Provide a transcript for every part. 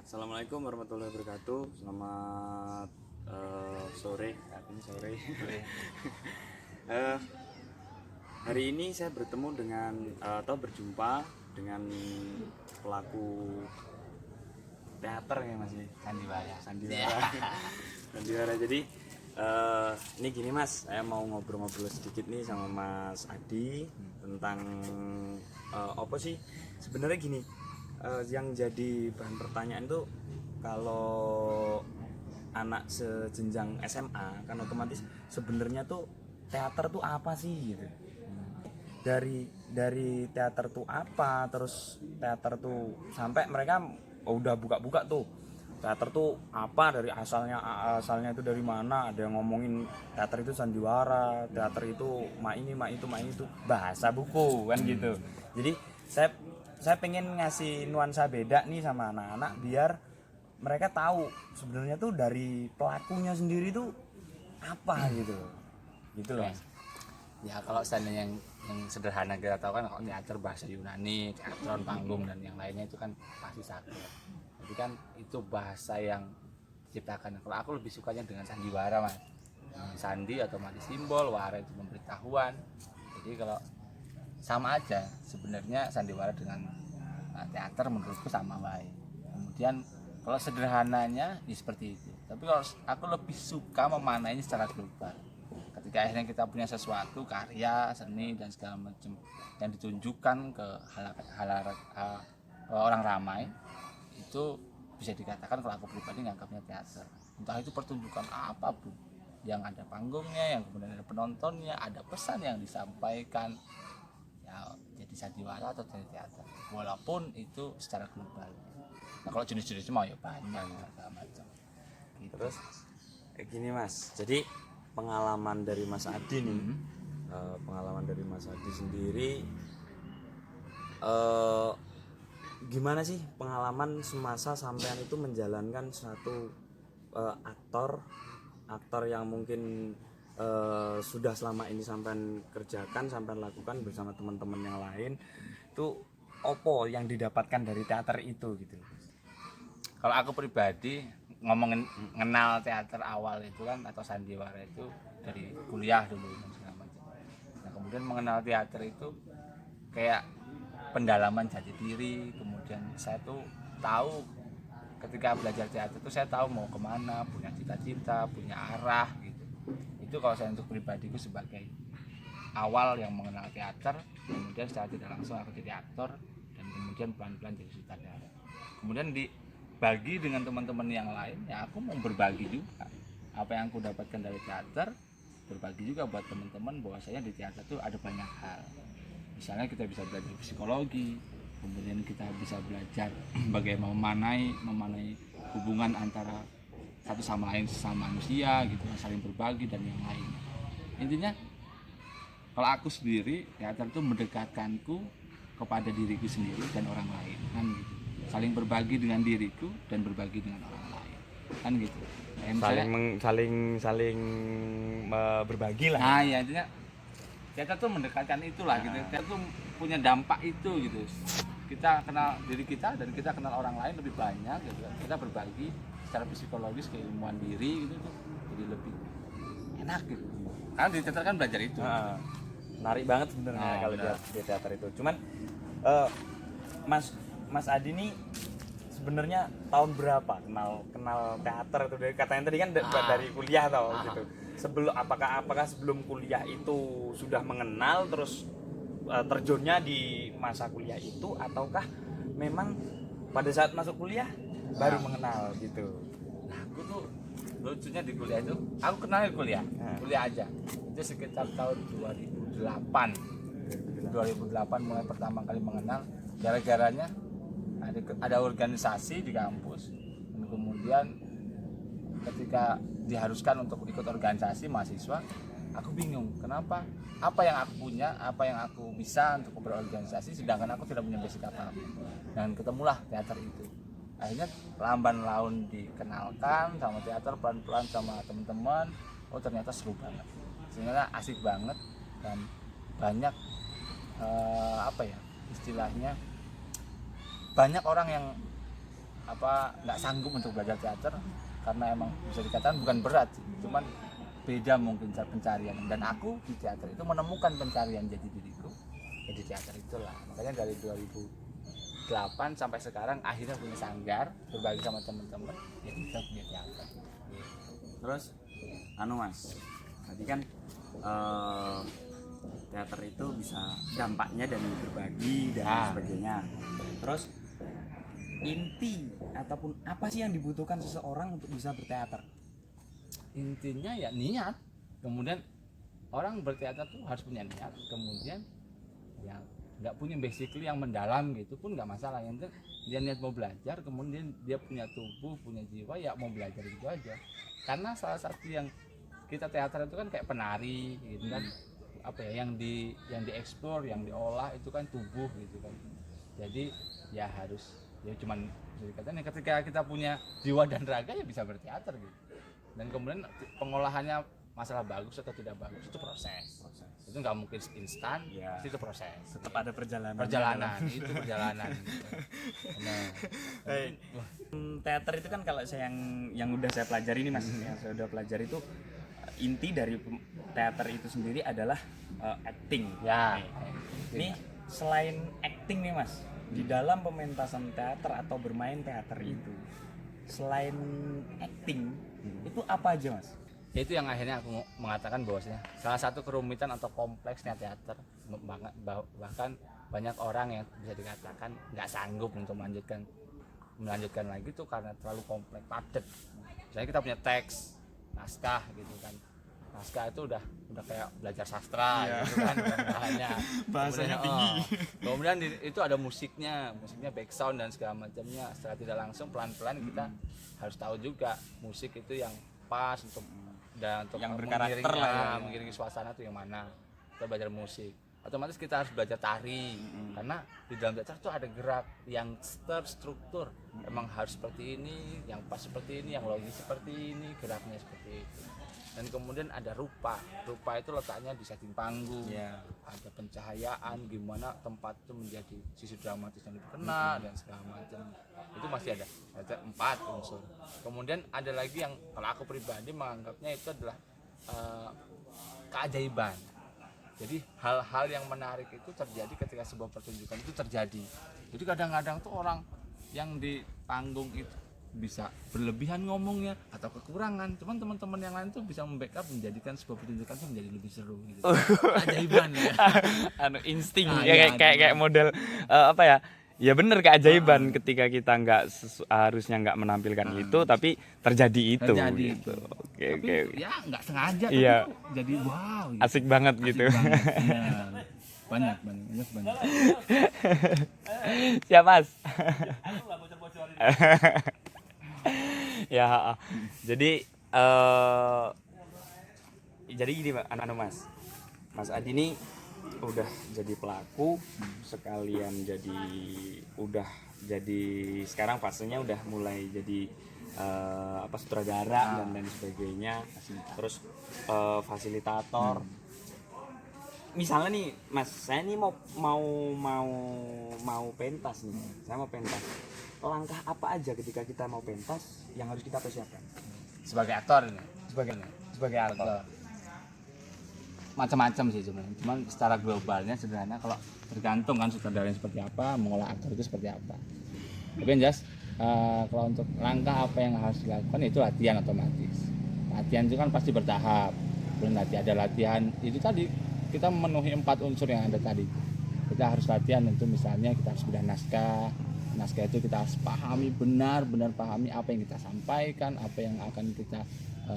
Assalamualaikum warahmatullahi wabarakatuh. Selamat sore. Saat ini sore. Eh, Hari ini saya bertemu dengan atau berjumpa dengan pelaku teater ya Mas ya? Sandiwara. Sandiwara. Jadi ini gini Mas, saya mau ngobrol-ngobrol sedikit nih sama Mas Adi tentang apa sih sebenarnya gini. Yang jadi bahan pertanyaan tuh kalau anak sejenjang SMA kan otomatis sebenarnya tuh teater tuh apa sih gitu. Dari teater tuh apa, terus teater tuh sampai mereka udah buka-buka tuh teater tuh apa, dari asalnya itu dari mana. Ada yang ngomongin teater itu sandiwara, teater itu mak itu bahasa buku kan gitu. Jadi saya pengen ngasih nuansa beda nih sama anak-anak biar mereka tahu sebenarnya tuh dari pelakunya sendiri tuh apa gitu loh. Ya kalau seandainya yang sederhana kita tahu kan, kalau teater bahasa Yunani, teatron panggung dan yang lainnya itu kan pasti sakral. Jadi kan itu bahasa yang diciptakan. Kalau aku lebih sukanya dengan sandiwara Mas. Sandi otomatis simbol, wara itu pemberitahuan. Jadi kalau sama aja sebenarnya sandiwara dengan teater menurutku sama baik. Kemudian kalau sederhananya ya seperti itu. Tapi kalau aku lebih suka memaknainya secara global. Ketika akhirnya kita punya sesuatu, karya, seni dan segala macam yang ditunjukkan ke orang ramai, itu bisa dikatakan kalau aku pribadi nganggapnya teater. Entah itu pertunjukan apapun, yang ada panggungnya, yang kemudian ada penontonnya, ada pesan yang disampaikan, ya jadi sandiwara atau jadi teater, walaupun itu secara global. Nah kalau jenis-jenisnya mau ya banyak segala macam gitu. Terus gini Mas, jadi pengalaman dari Mas Adi nih, pengalaman dari Mas Adi sendiri, gimana sih pengalaman semasa sampean itu menjalankan suatu aktor yang mungkin sudah selama ini sampean kerjakan, sampean lakukan bersama teman-teman yang lain, itu opo yang didapatkan dari teater itu gitu. Kalau aku pribadi ngomongin kenal teater awal itu kan, atau sandiwara itu dari kuliah dulu dan segala macam. Nah kemudian mengenal teater itu kayak pendalaman jati diri. Kemudian saya tuh tahu ketika belajar teater itu saya tahu mau kemana, punya cita-cita, punya arah gitu. Itu kalau saya untuk pribadiku sebagai awal yang mengenal teater. Kemudian secara tidak langsung aku jadi aktor dan kemudian pelan-pelan jadi sutradara. Kemudian dibagi dengan teman-teman yang lain, ya aku mau berbagi juga apa yang aku dapatkan dari teater, berbagi juga buat teman-teman bahwasanya di teater tuh ada banyak hal. Misalnya kita bisa belajar psikologi, kemudian kita bisa belajar bagaimana memanai hubungan antara satu sama lain, sesama manusia gitu, saling berbagi dan yang lain. Intinya kalau aku sendiri, teater itu mendekatkanku kepada diriku sendiri dan orang lain kan gitu. Saling berbagi dengan diriku dan berbagi dengan orang lain kan gitu. Saling berbagi lah. Nah ya intinya teater tuh mendekatkan itulah gitu. Teater tuh punya dampak itu gitu. Kita kenal diri kita dan kita kenal orang lain lebih banyak gitu. Kita berbagi secara psikologis, keilmuan diri gitu tuh jadi lebih enak gitu. Karena di teater kan belajar itu. Menarik banget sebenarnya kalau di teater itu. Cuman Mas Adi nih sebenarnya tahun berapa kenal teater itu? Dari katanya tadi kan dari kuliah gitu. Apakah sebelum kuliah itu sudah mengenal, terus terjunnya di masa kuliah itu, ataukah memang pada saat masuk kuliah baru mengenal gitu? Nah, aku tuh lucunya di kuliah itu, aku kenal di kuliah aja. Itu sekitar tahun 2008 mulai pertama kali mengenal. Gara-garanya ada organisasi di kampus, dan kemudian ketika diharuskan untuk ikut organisasi mahasiswa, aku bingung kenapa, apa yang aku punya, apa yang aku bisa untuk berorganisasi sedangkan aku tidak punya basic apa-apa. Dan ketemulah teater itu. Akhirnya lamban laun dikenalkan sama teater, pelan-pelan sama teman-teman. Oh ternyata seru banget, ternyata asik banget, dan banyak istilahnya banyak orang yang nggak sanggup untuk belajar teater karena emang bisa dikatakan bukan berat sih, cuman beda mungkin cara pencarian, dan aku di teater itu menemukan pencarian jati diriku ya di teater itulah. Makanya dari 2008 sampai sekarang akhirnya punya sanggar, berbagi sama teman-teman ya kita punya teater. Terus Mas, tadi kan teater itu bisa dampaknya dan berbagi dan sebagainya. Terus inti ataupun apa sih yang dibutuhkan seseorang untuk bisa berteater? Intinya ya niat. Kemudian orang berteater tuh harus punya niat, kemudian ya nggak punya basically yang mendalam gitu pun nggak masalah, yang penting dia niat mau belajar, kemudian dia punya tubuh, punya jiwa, ya mau belajar gitu aja. Karena salah satu yang kita teater itu kan kayak penari gitu kan, apa ya, yang dieksplor, yang diolah itu kan tubuh gitu kan. Jadi ya harus, ya cuman dikatakan ketika kita punya jiwa dan raga ya bisa berteater gitu. Dan kemudian pengolahannya masalah bagus atau tidak bagus itu proses. Itu nggak mungkin instan ya. Itu proses, tetap ada perjalanan itu perjalanan gitu. Nah, teater itu kan kalau saya yang udah saya pelajari ini Mas, yang saya udah pelajari itu inti dari teater itu sendiri adalah acting ya. Nih selain acting nih Mas, di dalam pementasan teater atau bermain teater itu, selain acting itu apa aja Mas? Itu yang akhirnya aku mengatakan bahwasanya salah satu kerumitan atau kompleksnya teater, bahkan banyak orang yang bisa dikatakan nggak sanggup untuk melanjutkan lagi tuh karena terlalu kompleks, padat. Misalnya kita punya teks, naskah gitu kan, naskah itu udah kayak belajar sastra gitu kan, bahannya bahasanya tinggi. Kemudian itu ada musiknya back sound dan segala macamnya. Secara tidak langsung pelan-pelan kita harus tahu juga musik itu yang pas untuk yang berkarakter lah, mengiringi suasana itu yang mana. Kita belajar musik, otomatis kita harus belajar tari, karena di dalam teater itu ada gerak yang terstruktur, emang harus seperti ini, yang pas seperti ini, yang logis seperti ini, geraknya seperti itu. Dan kemudian ada rupa itu letaknya di setting panggung, ada pencahayaan, gimana tempat itu menjadi sisi dramatis yang dikenal dan segala macam. Itu masih ada 4 unsur. Kemudian ada lagi yang kalau aku pribadi menganggapnya itu adalah keajaiban. Jadi hal-hal yang menarik itu terjadi ketika sebuah pertunjukan itu terjadi. Jadi kadang-kadang tuh orang yang di panggung itu bisa berlebihan ngomongnya atau kekurangan, cuman teman-teman yang lain tuh bisa membackup, menjadikan sebuah pertunjukan tuh menjadi lebih seru gitu. Keajaiban ya. Insting ya, kayak model apa ya? Ya bener, keajaiban ketika kita harusnya nggak menampilkan itu, tapi terjadi itu. Gitu. Oke. Ya nggak sengaja, tapi jadi wow. Gitu. Asik banget gitu. Ya. Banyak. Siap Mas. Ya, jadi gini Mas Adi ini udah jadi pelaku, sekalian udah jadi sekarang fasenya udah mulai jadi sutradara dan lain sebagainya, terus fasilitator. Misalnya nih Mas, saya nih mau pentas nih, saya mau pentas. Langkah apa aja ketika kita mau pentas yang harus kita persiapkan? Sebagai aktor ini, sebagai aktor. Macam-macam sih sebenarnya. Cuman secara globalnya sederhana, kalau tergantung kan sutradaranya seperti apa, mengolah aktor itu seperti apa. Tapi yang jelas kalau untuk langkah apa yang harus dilakukan itu latihan otomatis. Latihan itu kan pasti bertahap. Belum ada latihan itu tadi, kita memenuhi 4 unsur yang ada tadi. Kita harus latihan untuk misalnya kita harus bedah naskah itu kita harus benar-benar pahami apa yang kita sampaikan, apa yang akan kita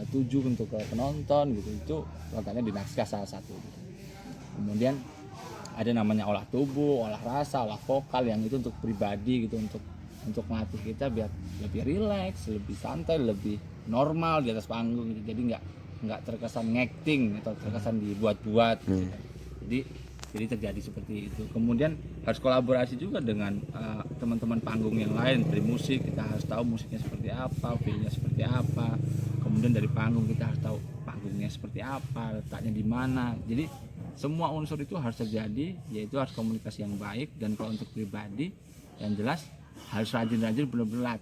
tuju untuk ke penonton gitu. Itu letaknya di naskah salah satu. Kemudian ada namanya olah tubuh, olah rasa, olah vokal, yang itu untuk pribadi gitu, untuk melatih kita biar lebih rileks, lebih santai, lebih normal di atas panggung gitu. Jadi nggak terkesan ngacting atau terkesan dibuat-buat gitu. Jadi terjadi seperti itu. Kemudian harus kolaborasi juga dengan teman-teman panggung yang lain. Dari musik kita harus tahu musiknya seperti apa, feel-nya seperti apa. Kemudian dari panggung kita harus tahu panggungnya seperti apa, letaknya di mana. Jadi semua unsur itu harus terjadi, yaitu harus komunikasi yang baik. Dan kalau untuk pribadi yang jelas harus rajin-rajin benar-benar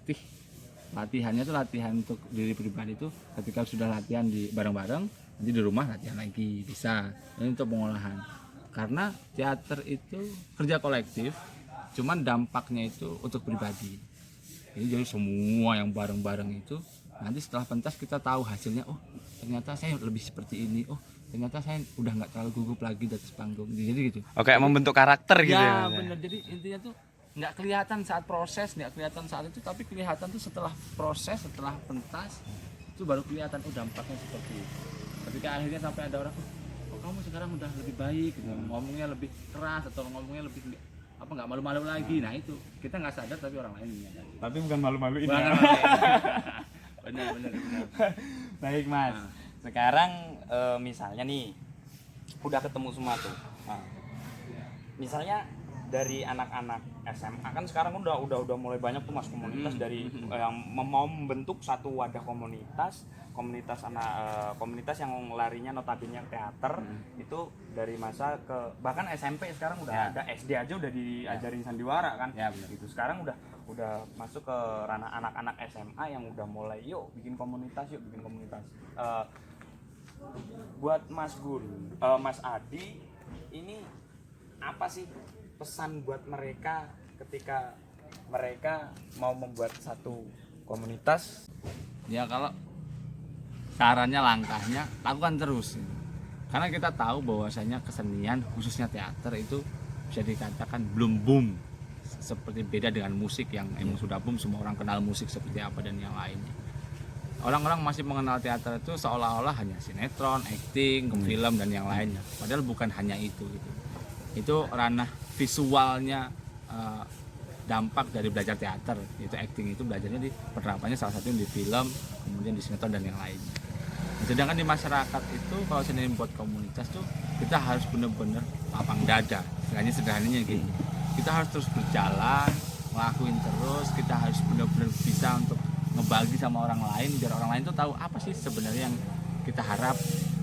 latihannya tuh latihan untuk diri pribadi itu ketika sudah latihan di bareng-bareng nanti di rumah latihan lagi bisa. Ini untuk pengolahan karena teater itu kerja kolektif cuman dampaknya itu untuk pribadi. Jadi semua yang bareng-bareng itu nanti setelah pentas kita tahu hasilnya, oh ternyata saya lebih seperti ini, oh ternyata saya udah nggak terlalu gugup lagi di atas panggung, jadi gitu. Oke, membentuk karakter gitu Ya ya. benar, jadi intinya tuh nggak kelihatan saat proses, nggak kelihatan saat itu, tapi kelihatan tuh setelah proses, setelah pentas itu baru kelihatan oh dampaknya seperti itu. Ketika akhirnya sampai ada orang, oh kamu sekarang udah lebih baik, gitu. Ngomongnya lebih keras atau ngomongnya lebih apa nggak malu-malu lagi. Nah itu kita nggak sadar tapi orang lain menyadari. Tapi bukan malu-maluin ya. Benar. Baik Mas. Sekarang misalnya nih udah ketemu semua tuh. Nah, misalnya dari anak-anak SMA kan sekarang udah mulai banyak tuh Mas komunitas dari yang mau membentuk satu wadah komunitas yang larinya notabene teater itu dari masa ke bahkan SMP sekarang udah ada, SD aja udah diajarin sandiwara kan. Ya, benar. Gitu. Sekarang udah masuk ke ranah anak-anak SMA yang udah mulai yuk bikin komunitas. Buat Mas Gun, Mas Adi, ini apa sih pesan buat mereka ketika mereka mau membuat satu komunitas? Ya kalau sarannya, langkahnya lakukan terus. Karena kita tahu bahwasanya kesenian khususnya teater itu bisa dikatakan belum boom. Seperti beda dengan musik yang emang sudah boom, semua orang kenal musik seperti apa dan yang lainnya. Orang-orang masih mengenal teater itu seolah-olah hanya sinetron, acting, film dan yang lainnya. Padahal bukan hanya itu gitu. Itu ranah visualnya dampak dari belajar teater, itu acting itu belajarnya di penerapannya salah satunya di film, kemudian di sinetron dan yang lainnya. Sedangkan di masyarakat itu kalau seni buat komunitas tuh kita harus benar-benar lapang dada, sederhananya gitu. Kita harus terus berjalan, ngelakuin terus, kita harus benar-benar bisa untuk ngebagi sama orang lain biar orang lain tuh tahu apa sih sebenarnya yang kita harap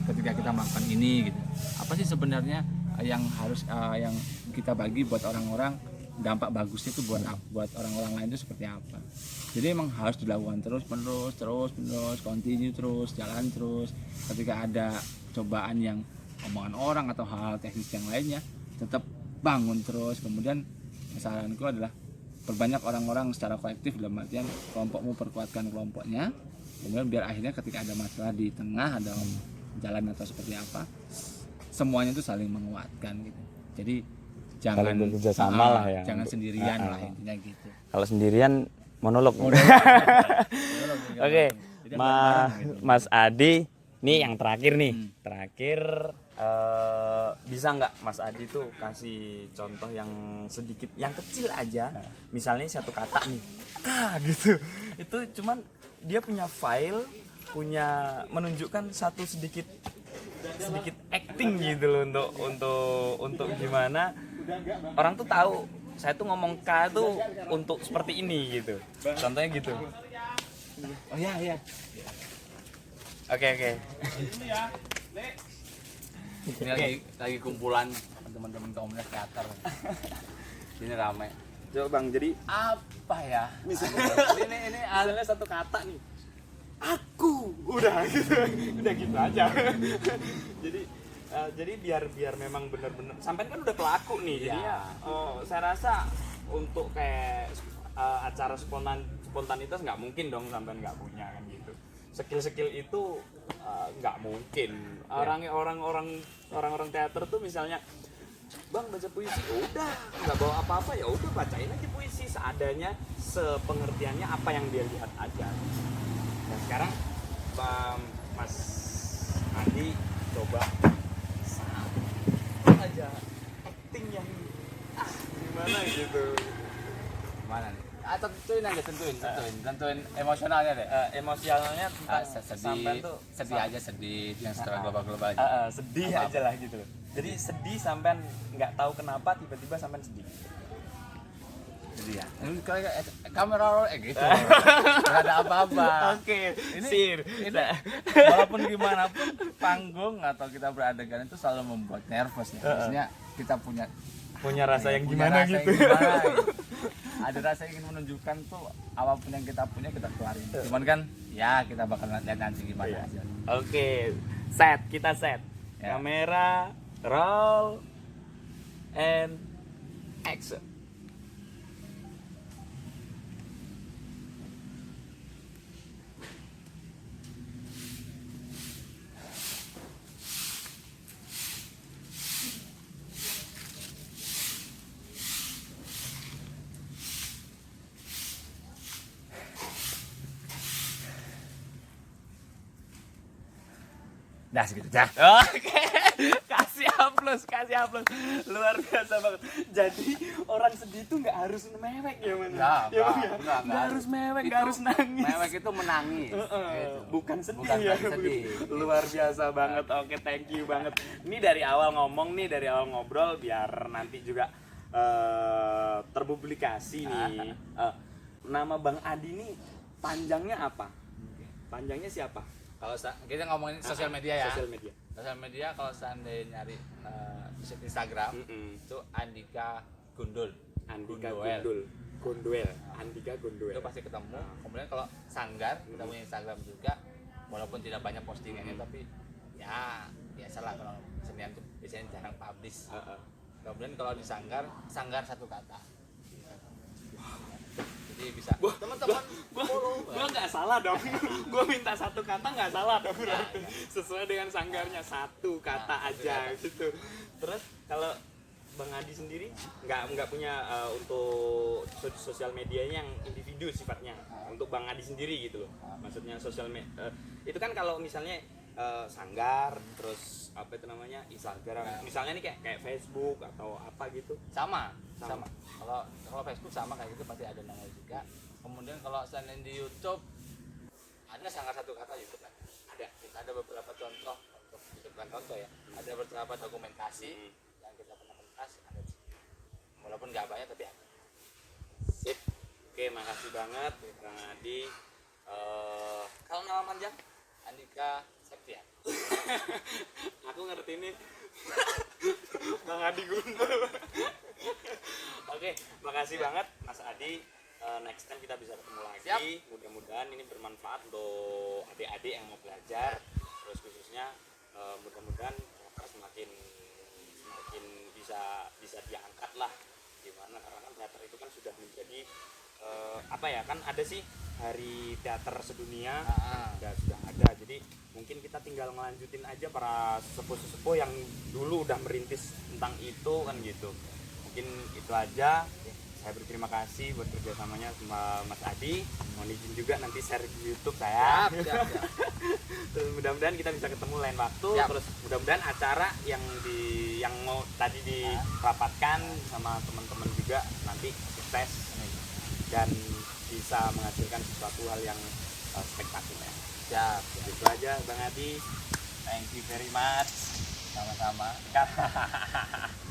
ketika kita melakukan ini gitu. Apa sih sebenarnya yang harus yang kita bagi buat orang-orang, dampak bagusnya itu buat orang-orang lain itu seperti apa. Jadi emang harus dilakukan terus menerus, continue terus, jalan terus. Ketika ada cobaan yang omongan orang atau hal teknis yang lainnya, tetap bangun terus. Kemudian saranku adalah perbanyak orang-orang secara kolektif, dalam artian kelompokmu perkuatkan kelompoknya. Kemudian biar akhirnya ketika ada masalah di tengah, ada jalan atau seperti apa, semuanya itu saling menguatkan gitu. Jadi jangan bekerja sama lah ya. Jangan sendirian lah intinya gitu. Kalau sendirian monolog. Oke, Mas Adi, nih yang terakhir nih. Bisa nggak Mas Adi tuh kasih contoh yang sedikit, yang kecil aja, misalnya satu kata nih, gitu. Itu cuman dia punya file, menunjukkan satu sedikit acting gitu loh untuk gimana orang tuh tahu saya tuh ngomong K tuh untuk seperti ini gitu. Contohnya gitu. Oh iya. Oke. Ini lagi kumpulan teman-teman komunitas teater. Ini ramai. Coba Bang, jadi Apa ya? misalnya misalnya satu kata nih. Aku udah gitu aja. Jadi biar memang benar-benar sampai kan udah pelaku nih. Jadi saya rasa untuk kayak acara spontanitas nggak mungkin dong sampai nggak punya kan gitu. Skill itu nggak mungkin. Orang-orang teater tuh misalnya, Bang baca puisi, udah nggak bawa apa-apa, ya udah bacain aja puisi seadanya, sepengertiannya apa yang dia lihat aja. Dan sekarang Mas Adi coba aja acting yang gimana gitu. Mana nih? Tentuin aja, tentuin emosionalnya deh. Emosionalnya sampai tuh sedih aja, sedih yang secara global aja. Sedih aja lah gitu. Jadi sedih sampai nggak tahu kenapa tiba-tiba sampai sedih. Jadi ya. Ini kayak kamera roll gitu. Enggak ada apa-apa. Oke. Ini walaupun gimana pun panggung atau kita beradegan itu selalu membuat nervous ya. Maksudnya kita punya punya rasa yang Punya gimana rasa yang gitu. gimana, gitu. Ada rasa ingin menunjukkan tuh apapun yang kita punya kita keluarin. Cuman kan ya kita bakal lihat nanti gimana Iya. aja. Oke, kita set. Ya. Kamera, roll, and action. Dah segitu dah. Oke, kasih aplaus. Luar biasa banget. Jadi orang sedih tuh nggak harus mewek ya man. Enggak Nggak harus mewek, nggak harus nangis. Mewek itu menangis. Gitu. Bukan sedih Bukan ya. berarti sedih. Luar biasa banget. Oke, thank you banget. Ini dari awal ngomong nih, dari awal ngobrol biar nanti juga terpublikasi nih. Nama Bang Adi nih panjangnya apa? Panjangnya siapa? Kalau kita ngomongin sosial media ya. Sosial media. Sosial media kalau seandainya nyari Instagram itu Andika Gundul. Andika Gunduel. Gonduel. Andika Gonduel. Itu pasti ketemu. Kemudian kalau Sanggar kita punya Instagram juga, walaupun tidak banyak postingannya tapi ya biasalah kalau senian tuh biasanya jarang publish. Kemudian kalau di Sanggar satu kata. Jadi bisa teman-teman Gua nggak salah dong. Gua minta satu kata nggak salah dong. Sesuai dengan sanggarnya satu kata aja gitu. Terus kalau Bang Adi sendiri nggak punya untuk sosial medianya yang individu sifatnya. Untuk Bang Adi sendiri gitu loh. Maksudnya sosial media itu kan kalau misalnya Sanggar terus apa itu namanya Instagram. Misalnya nih kayak Facebook atau apa gitu. sama. Kalau Facebook sama kayak gitu pasti ada nama juga. Kemudian kalau seandainya di YouTube ada Sanggar satu kata YouTube kan? Ada beberapa contoh untuk bukan contoh ya. Ada beberapa dokumentasi yang kita pernah pentas ada. Walaupun nggak banyak tapi ada. Sip. Oke, makasih banget Bang Adi. Kalau nama panjang Andika Septian. aku ngerti nih. Bang Adi Gundul. Oke, makasih banget Mas Adi. Next time kita bisa ketemu lagi. Siap. Mudah-mudahan ini bermanfaat untuk adik-adik yang mau belajar. Terus khususnya mudah-mudahan teater semakin bisa diangkat lah. Gimana karena kan teater itu kan sudah menjadi apa ya kan ada sih hari teater sedunia sudah ada. Jadi mungkin kita tinggal ngelanjutin aja para sesepuh-sesepuh yang dulu udah merintis tentang itu kan gitu. Mungkin itu aja. Saya berterima kasih buat kerjasamanya sama Mas Adi. Mohon izin juga nanti share di YouTube saya. Siap. Terus mudah-mudahan kita bisa ketemu lain waktu. Siap. Terus mudah-mudahan acara yang mau tadi dirapatkan sama teman-teman juga nanti sukses dan bisa menghasilkan sesuatu hal yang spektakuler. Siap. Itu aja Bang Adi. Thank you very much. Sama-sama. Cut.